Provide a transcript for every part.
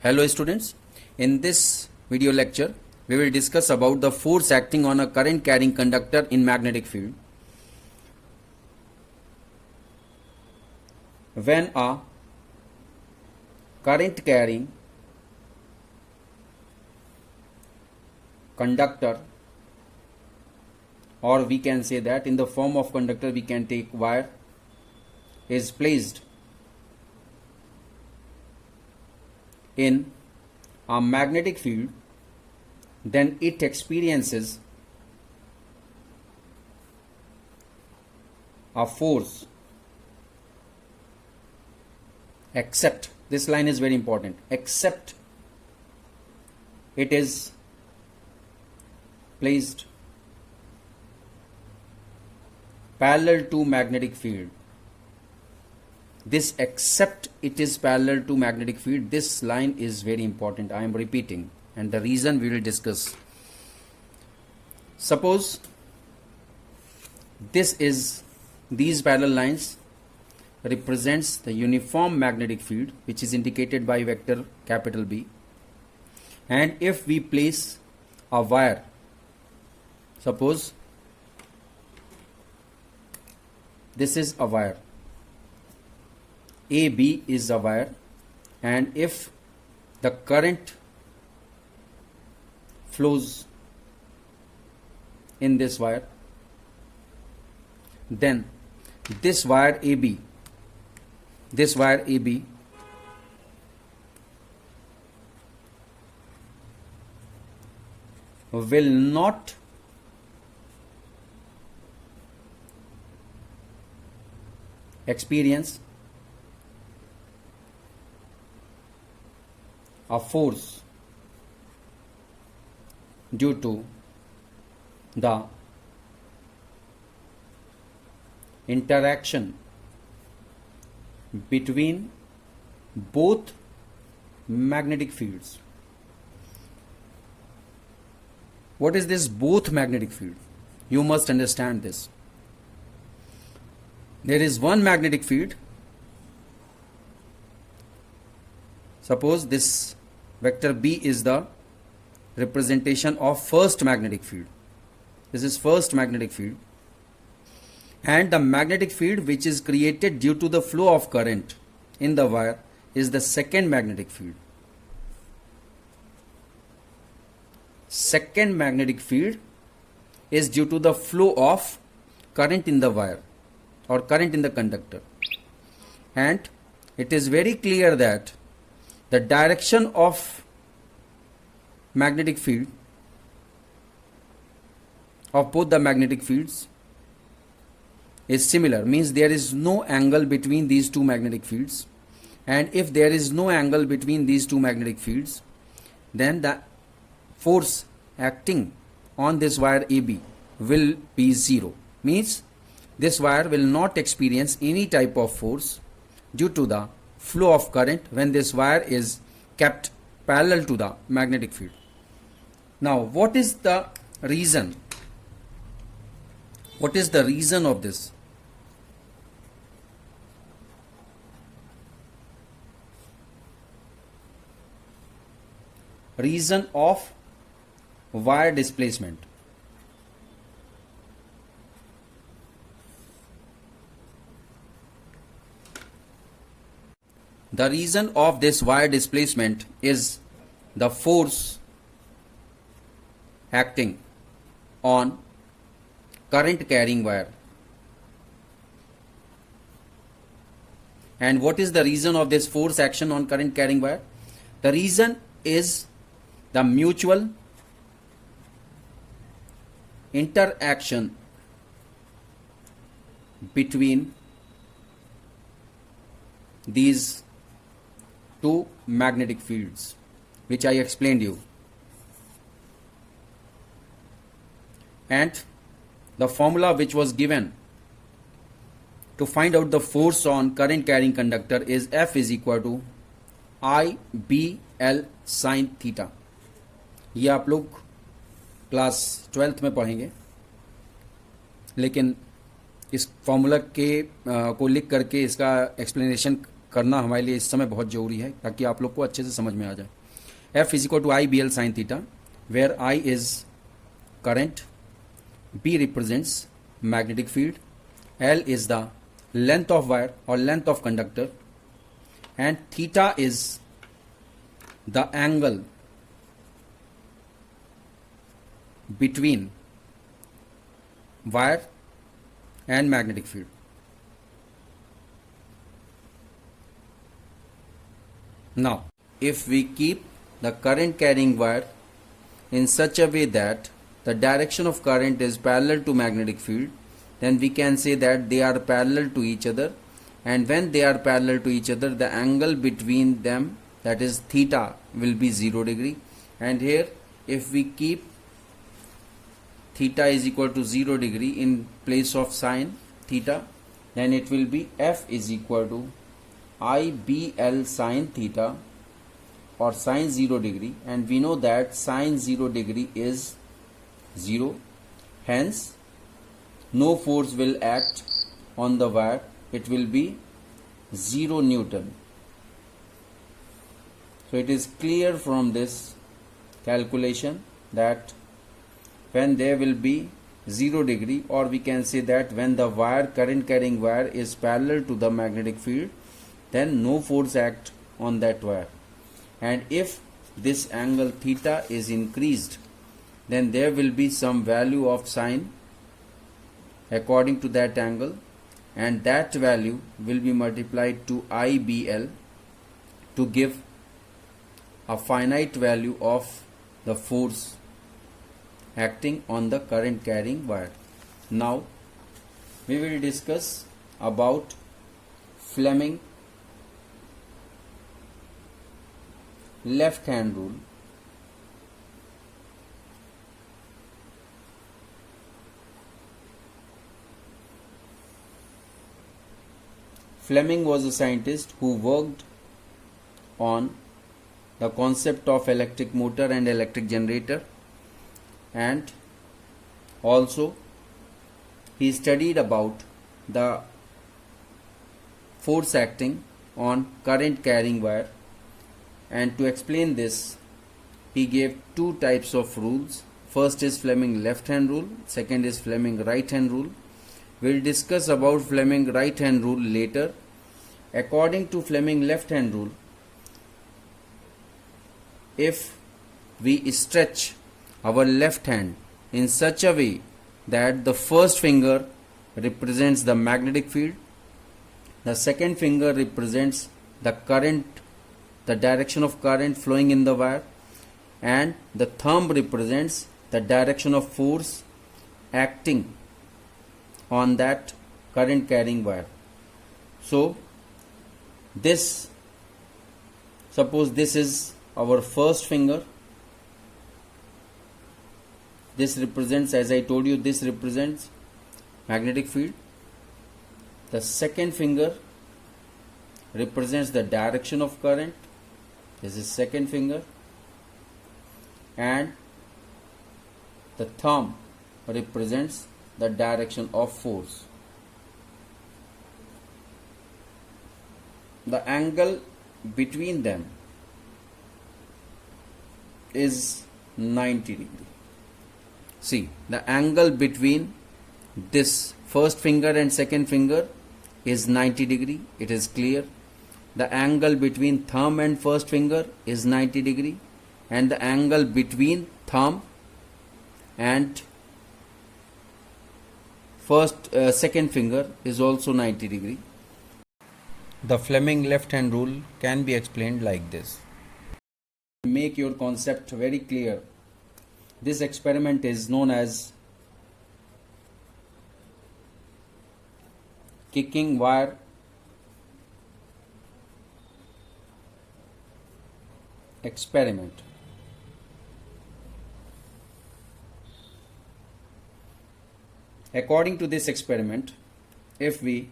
Hello students, in this video lecture we will discuss about the force acting on a current carrying conductor in magnetic field. When a current carrying conductor, or we can say that in the form of conductor we can take wire, is placed in a magnetic field, then it experiences a force, except, this line is very important, except it is placed parallel to magnetic field. This except it is parallel to magnetic field, this line is very important. I am repeating, and the reason we will discuss. Suppose these parallel lines represents the uniform magnetic field, which is indicated by vector capital B, and if we place a wire, suppose this is a wire, AB is a wire, and if the current flows in this wire, then this wire AB will not experience a force due to the interaction between both magnetic fields. What is this both magnetic field? You must understand this. There is one magnetic field. Suppose this vector B is the representation of first magnetic field. This is first magnetic field, and the magnetic field which is created due to the flow of current in the wire is the second magnetic field. Second magnetic field is due to the flow of current in the wire or current in the conductor, and it is very clear that the direction of magnetic field of both the magnetic fields is similar, means there is no angle between these two magnetic fields, and if there is no angle between these two magnetic fields, then the force acting on this wire AB will be zero, means this wire will not experience any type of force due to the flow of current when this wire is kept parallel to the magnetic field. Now, what is the reason? What is the reason of this? Reason of wire displacement. The reason of this wire displacement is the force acting on current carrying wire. And what is the reason of this force action on current carrying wire? The reason is the mutual interaction between these two magnetic fields, which I explained you, and the formula which was given to find out the force on current carrying conductor is F is equal to I B L sin theta. ये आप लोग class 12th में पढ़ेंगे, लेकिन इस formula के को लिख करके इसका एक्सप्लेनेशन करना हमारे लिए इस समय बहुत ज़रूरी है ताकि आप लोग को अच्छे से समझ में आ जाए. F is equal to I BL sin theta, where I is current, B represents magnetic field, L is the length of wire or length of conductor, and theta is the angle between wire and magnetic field. Now, if we keep the current carrying wire in such a way that the direction of current is parallel to magnetic field, then we can say that they are parallel to each other, and when they are parallel to each other, the angle between them, that is theta, will be 0 degree. And here if we keep theta is equal to 0 degree in place of sine theta, then it will be F is equal to IBL sine theta or sine 0 degree, and we know that sine 0 degree is 0, hence no force will act on the wire, it will be 0 Newton. So it is clear from this calculation that when there will be 0 degree, or we can say that when the wire, current carrying wire, is parallel to the magnetic field, then no force act on that wire. And if this angle theta is increased, then there will be some value of sine according to that angle, and that value will be multiplied to IBL to give a finite value of the force acting on the current carrying wire. Now we will discuss about Fleming left hand rule. Fleming was a scientist who worked on the concept of electric motor and electric generator, and also he studied about the force acting on current carrying wire. And to explain this, he gave two types of rules. First is Fleming left hand rule, second is Fleming right hand rule. We'll discuss about Fleming right hand rule later. According to Fleming left hand rule, if we stretch our left hand in such a way that the first finger represents the magnetic field, the second finger represents the current, the direction of current flowing in the wire, and the thumb represents the direction of force acting on that current carrying wire. So this, suppose this is our first finger, this represents, as I told you, this represents magnetic field. The second finger represents the direction of current, this is second finger, and the thumb represents the direction of force. The angle between them is 90 degree. See, the angle between this first finger and second finger is 90 degree. It is clear. The angle between thumb and first finger is 90 degree, and the angle between thumb and second finger is also 90 degree. The Fleming left hand rule can be explained like this. To make your concept very clear, this experiment is known as kicking wire experiment. According to this experiment, if we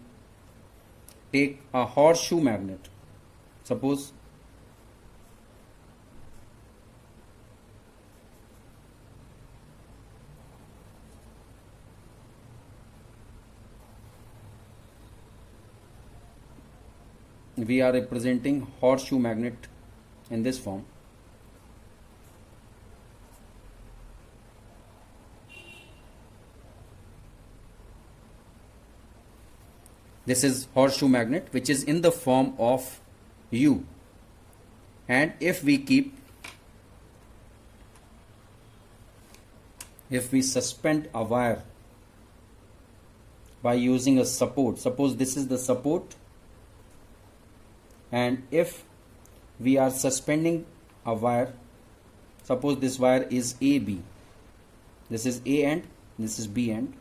take a horseshoe magnet, suppose we are representing horseshoe magnet in this form. This is horseshoe magnet which is in the form of U, and if we suspend a wire by using a support, suppose this is the support, and if we are suspending a wire, suppose this wire is AB, this is A end, this is B end,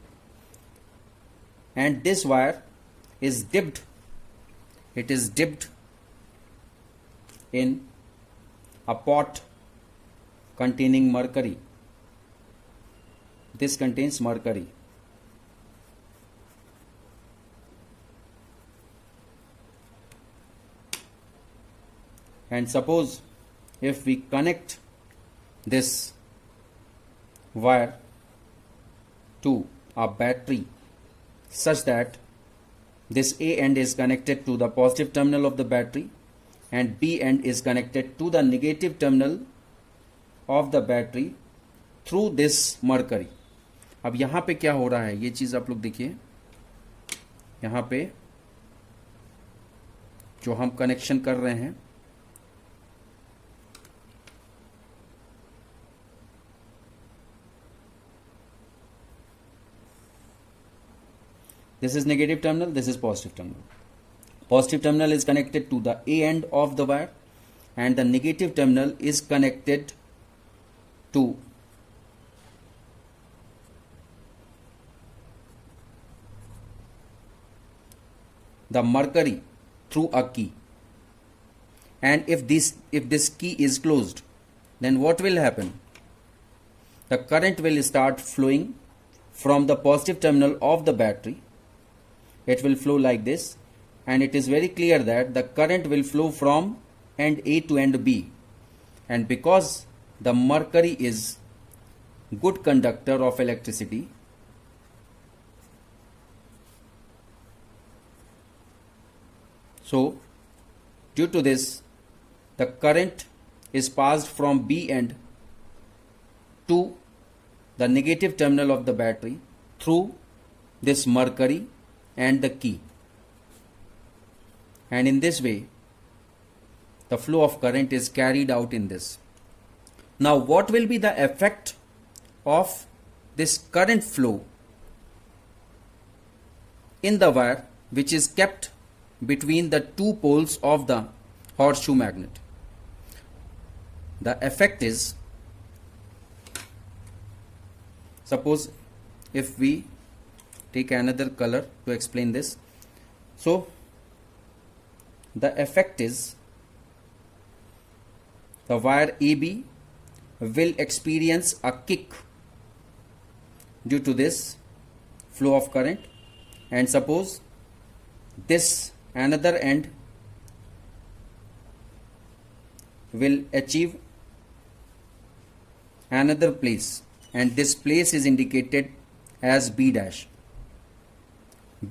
and this wire is dipped, it is dipped in a pot containing mercury. This contains mercury. And suppose if we connect this wire to a battery such that this A end is connected to the positive terminal of the battery and B end is connected to the negative terminal of the battery through this mercury. अब यहाँ पे क्या हो रहा है, ये चीज़ आप लोग देखिए, यहाँ पे जो हम कनेक्शन कर रहे हैं, this is negative terminal, this is positive terminal. Positive terminal is connected to the A end of the wire and the negative terminal is connected to the mercury through a key. And if this key is closed, then what will happen? The current will start flowing from the positive terminal of the battery. It will flow like this, and it is very clear that the current will flow from end A to end B, and because the mercury is good conductor of electricity, so due to this the current is passed from B end to the negative terminal of the battery through this mercury and the key, and in this way the flow of current is carried out in this. Now what will be the effect of this current flow in the wire which is kept between the two poles of the horseshoe magnet? The effect is, suppose if we take another color to explain this, so the effect is the wire AB will experience a kick due to this flow of current, and suppose this another end will achieve another place, and this place is indicated as B dash.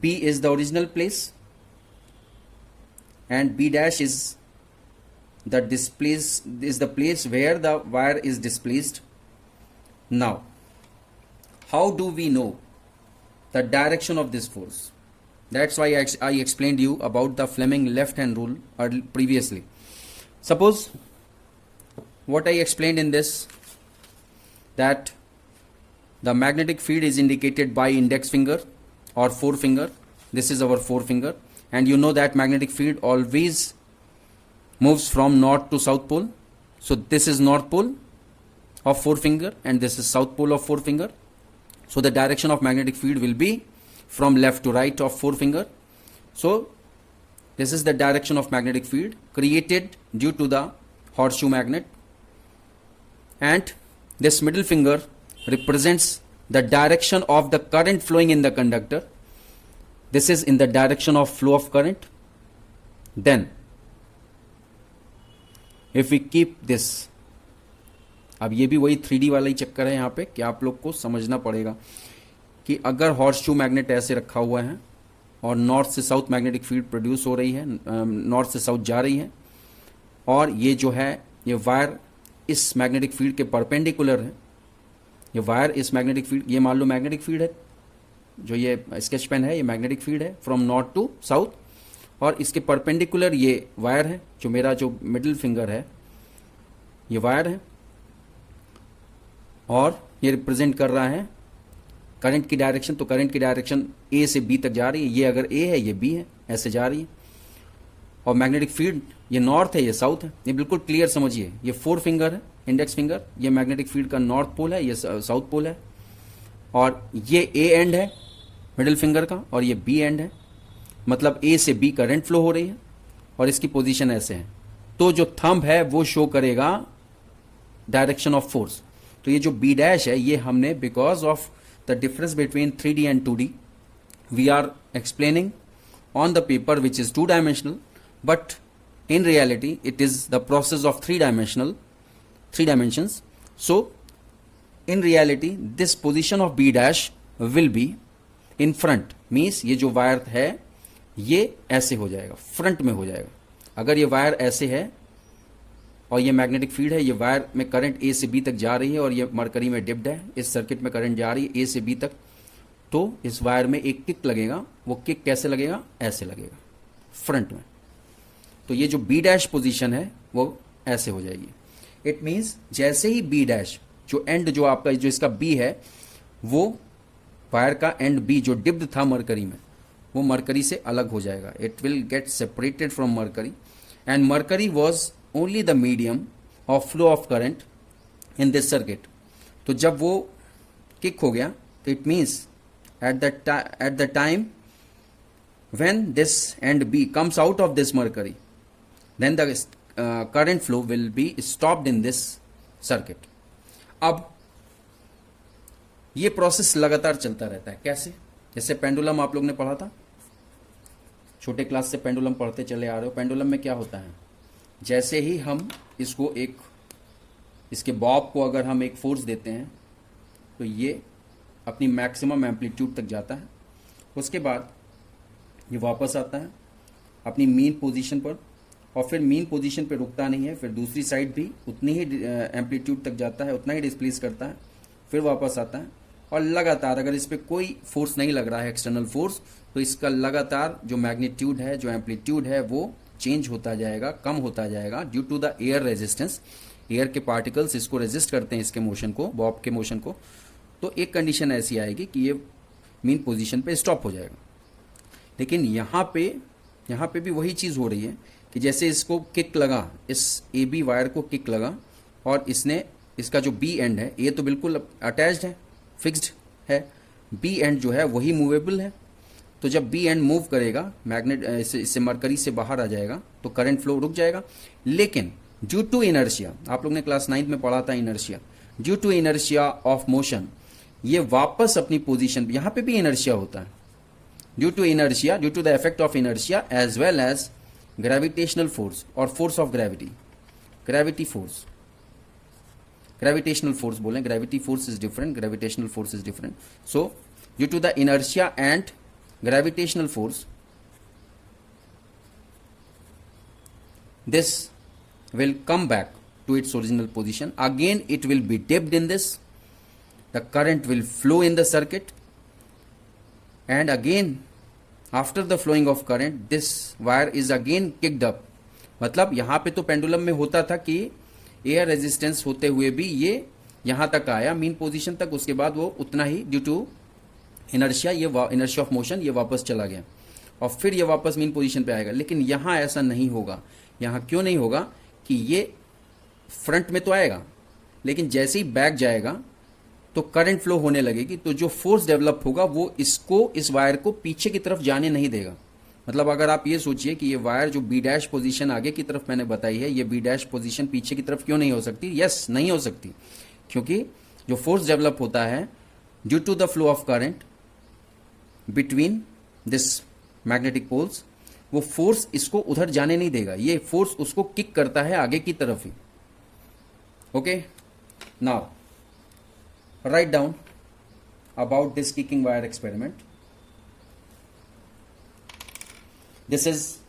B is the original place and B dash is the place where the wire is displaced. Now how do we know the direction of this force? That's why I explained you about the Fleming left hand rule previously. Suppose what I explained in this, that the magnetic field is indicated by index finger or forefinger. This is our forefinger, and you know that magnetic field always moves from north to south pole. So this is north pole of forefinger and this is south pole of forefinger. So the direction of magnetic field will be from left to right of forefinger. So this is the direction of magnetic field created due to the horseshoe magnet, and this middle finger represents the direction of the current flowing in the conductor. This is in the direction of flow of current. Then if we keep this, अब ये भी वही 3D वाला ही चक्कर है यहाँ पे कि आप लोग को समझना पड़ेगा कि अगर हॉर्सशू मैग्नेट ऐसे रखा हुआ है और नॉर्थ से साउथ मैग्नेटिक फील्ड प्रोड्यूस हो रही है, नॉर्थ से साउथ जा रही है, और ये जो है ये वायर इस मैग्नेटिक फील्ड के परपेंडिकुलर है। ये वायर इस मैग्नेटिक फील्ड, ये मान लो मैग्नेटिक फील्ड है, जो ये स्केच पेन है ये मैग्नेटिक फील्ड है फ्रॉम नॉर्थ टू साउथ, और इसके परपेंडिकुलर ये वायर है, जो मेरा जो मिडिल फिंगर है ये वायर है, और ये रिप्रेजेंट कर रहा है करंट की डायरेक्शन। तो करंट की डायरेक्शन ए से बी तक जा रही है, ये अगर ए है ये बी है, ऐसे जा रही है। और मैग्नेटिक फील्ड ये नॉर्थ है ये साउथ है, ये बिल्कुल क्लियर समझिए। ये 4 फिंगर है, इंडेक्स फिंगर, ये मैग्नेटिक फील्ड का नॉर्थ पोल है, ये साउथ पोल है, और ये ए एंड है मिडिल फिंगर का, और ये बी एंड है, मतलब ए से बी करंट फ्लो हो रही है, और इसकी पोजीशन ऐसे है। तो जो थंब है वो शो करेगा डायरेक्शन ऑफ फोर्स। तो ये जो बी डैश है ये हमने because of the difference between 3D and 2D we are explaining on the paper which is 2-dimensional, but in reality it is the process of 3 dimensions. So in reality this position of B dash will be in front, means ये जो wire है ये ऐसे हो जाएगा, front में हो जाएगा। अगर ये वायर ऐसे है और ये मैग्नेटिक फील्ड है, ये वायर में करंट ए से बी तक जा रही है, और ये मरकरी में डिप्ड है, इस सर्किट में करंट जा रही है ए से बी तक, तो इस वायर में एक किक लगेगा। वो किक कैसे लगेगा? ऐसे लगेगा फ्रंट में। तो ये जो बी डैश पोजीशन है वो ऐसे हो जाएगी। इट मींस जैसे ही बी डैश जो एंड जो आपका जो इसका बी है वो वायर का एंड बी जो डिप्ड था मरकरी में, वो मरकरी से अलग हो जाएगा। It will get separated from mercury, and mercury was only the medium of flow of current in this circuit. तो जब वो किक हो गया तो it means at the time when this end B comes out of this mercury, then the current flow will be stopped in this circuit. अब ये process लगातार चलता रहता है। कैसे? जैसे पेंडुलम आप लोग ने पढ़ा था, छोटे क्लास से पेंडुलम पढ़ते चले आ रहे हो। पेंडुलम में क्या होता है, जैसे ही हम इसको एक इसके बॉब को अगर हम एक फोर्स देते हैं तो ये अपनी मैक्सिमम एम्पलीट्यूड तक जाता है, उसके बाद ये वापस आता है अपनी मीन पोजीशन पर, और फिर मीन पोजीशन पर रुकता नहीं है, फिर दूसरी साइड भी उतनी ही एम्पलीट्यूड तक जाता है, उतना ही डिस्प्लेस करता है, फिर वापस आता है। और लगातार अगर इस पर कोई फोर्स नहीं लग रहा है एक्सटर्नल फोर्स, तो इसका लगातार जो मैग्नीट्यूड है, जो एम्पलीट्यूड है, वो चेंज होता जाएगा, कम होता जाएगा due to the air resistance. Air के पार्टिकल्स इसको रेजिस्ट करते हैं, इसके मोशन को, बॉब के मोशन को। तो एक कंडीशन ऐसी आएगी कि ये मीन पोजीशन पे स्टॉप हो जाएगा। लेकिन यहाँ पे भी वही चीज़ हो रही है कि जैसे इसको किक लगा, इस ए बी वायर को किक लगा, और इसने इसका जो बी एंड है, ए तो बिल्कुल अटैच्ड है, फिक्स्ड है, बी एंड जो है वही मूवेबल है। तो जब बी एंड मूव करेगा, मैग्नेट इससे मरकरी से बाहर आ जाएगा, तो करंट फ्लो रुक जाएगा। लेकिन ड्यू टू इनर्शिया, आप लोग ने क्लास 9 में पढ़ा था inertia, due to inertia of motion ये वापस अपनी पोजीशन, यहां पे भी इनर्शिया होता है, due to inertia, due to the effect of inertia as well as gravitational force और force of gravity, gravity force, gravitational force बोलें, gravity force is different, gravitational force is different. So due to the inertia and gravitational force, this will come back to its original position. Again it will be dipped in this, the current will flow in the circuit, and again after the flowing of current this wire is again kicked up. मतलब यहाँ पे तो pendulum में होता था कि air resistance होते हुए भी ये यहाँ तक आया मीन पोजीशन तक, उसके बाद वो उतना ही ड्यू टू इनर्शिया, ये इनर्शिया ऑफ मोशन, ये वापस चला गया और फिर ये वापस मीन पोजीशन पे आएगा। लेकिन यहाँ ऐसा नहीं होगा। यहाँ क्यों नहीं होगा कि ये फ्रंट में तो आएगा, लेकिन जैसे ही बैक जाएगा तो करंट फ्लो होने लगेगी, तो जो फोर्स डेवलप होगा वो इसको, इस वायर को पीछे की तरफ जाने नहीं देगा। मतलब अगर आप ये सोचिए कि ये वायर जो बी डैश पोजीशन आगे की तरफ मैंने बताई है, ये बी डैश पोजीशन पीछे की तरफ क्यों नहीं हो सकती? यस, नहीं हो सकती, क्योंकि जो फोर्स डेवलप होता है due to the flow of current between this magnetic poles, वो फोर्स इसको उधर जाने नहीं देगा, ये फोर्स उसको किक करता है आगे की तरफ ही। Okay, now write down about this kicking wire experiment. This is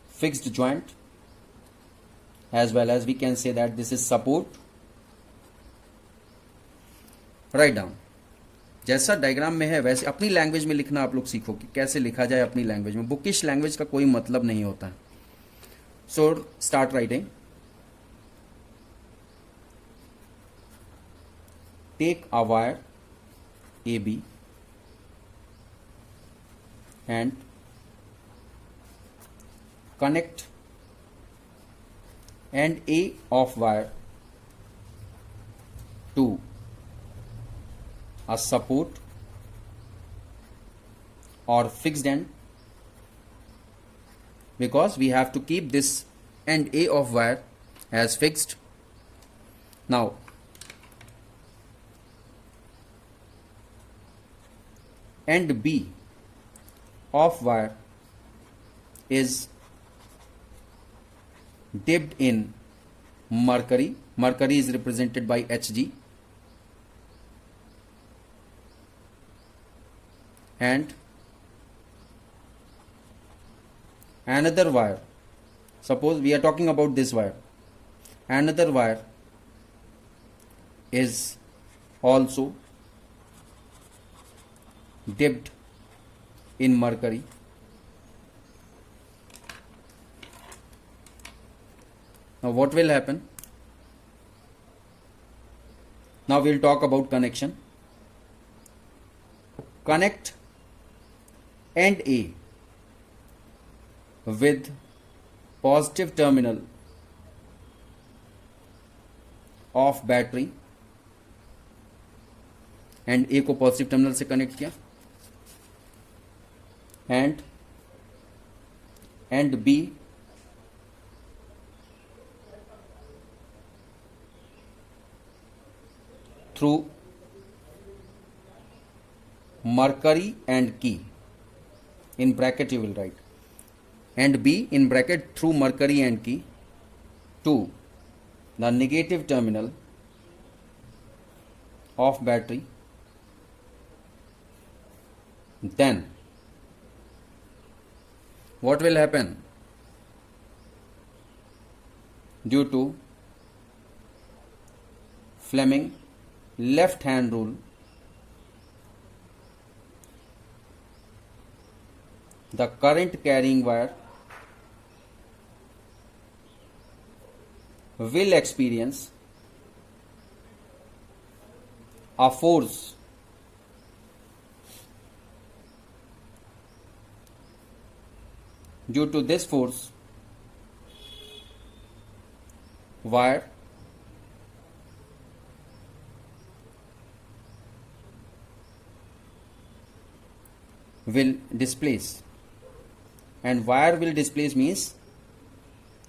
fixed joint, as well as we can say that this is support. Write down. जैसा डायग्राम में है वैसे अपनी लैंग्वेज में लिखना आप लोग सीखो कि कैसे लिखा जाए अपनी लैंग्वेज में. बुकिश लैंग्वेज का कोई मतलब नहीं होता. So start writing. Take a wire AB and connect end A of wire to a support or fixed end, because we have to keep this end A of wire as fixed. Now end B of wire is dipped in mercury. Mercury is represented by Hg, and another wire, suppose we are talking about this wire, another wire is also dipped in mercury. Now what will happen? Now we'll talk about connection. Connect end A with positive terminal of battery. And A को positive terminal से connect किया, and B through mercury and key. In bracket you will write and B in bracket through mercury and key to the negative terminal of battery. Then what will happen? Due to Fleming left hand rule, the current carrying wire will experience a force due to this force wire will displace, and wire will displace means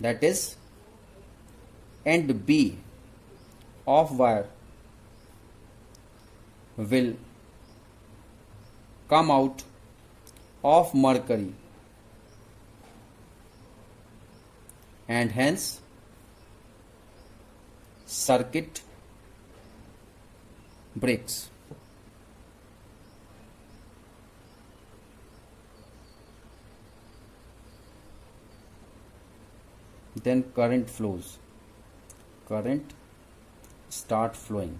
that is end B of wire will come out of mercury and hence circuit breaks. Then current flows, current start flowing.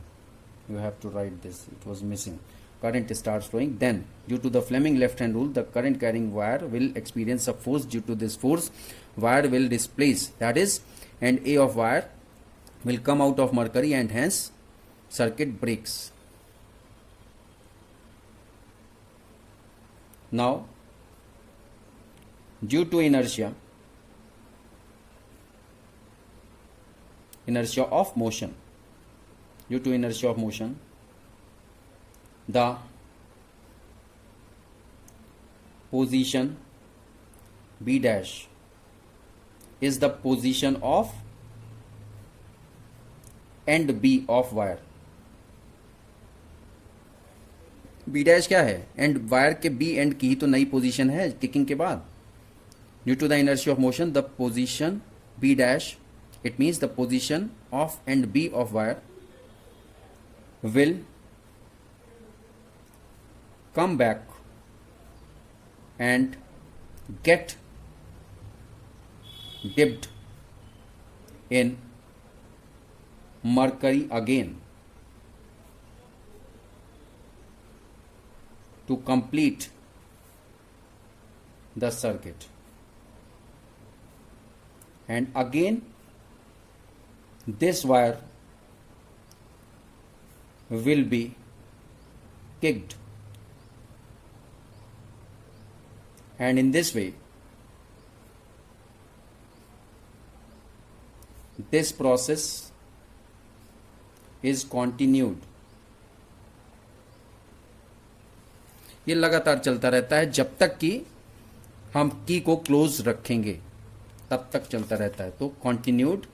You have to write this, it was missing. Current starts flowing. Then due to the Fleming left hand rule, the current carrying wire will experience a force. Due to this force wire will displace, that is end A of wire will come out of mercury and hence circuit breaks. Now due to inertia of motion, due to inertia of motion, the position B dash is the position of end B of wire. B dash क्या है? End wire के B end की ही तो नई position है kicking के बाद. Due to the inertia of motion, the position B dash, it means the position of end B of wire will come back and get dipped in mercury again to complete the circuit, and again this wire will be kicked, and in this way this process is continued. ये लगातार चलता रहता है जब तक कि हम की को क्लोज रखेंगे, तब तक चलता रहता है. तो कंटिन्यूड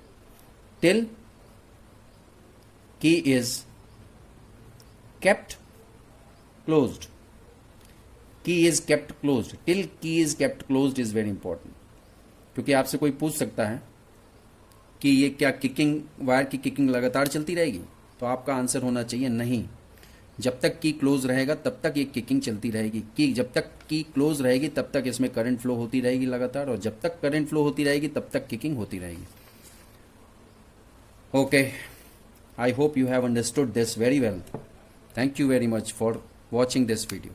टिल की is kept closed. Key is kept closed. Till key is kept closed is very important. क्योंकि आपसे कोई पूछ सकता है कि ये क्या किकिंग, वायर की किकिंग लगातार चलती रहेगी, तो आपका आंसर होना चाहिए नहीं. जब तक की क्लोज रहेगा तब तक ये किकिंग चलती रहेगी. की जब तक की क्लोज रहेगी तब तक इसमें करंट फ्लो होती रहेगी लगातार, और जब तक करंट फ्लो होती रहेगी तब तक किकिंग होती रहेगी. Okay, I hope you have understood this very well. Thank you very much for watching this video.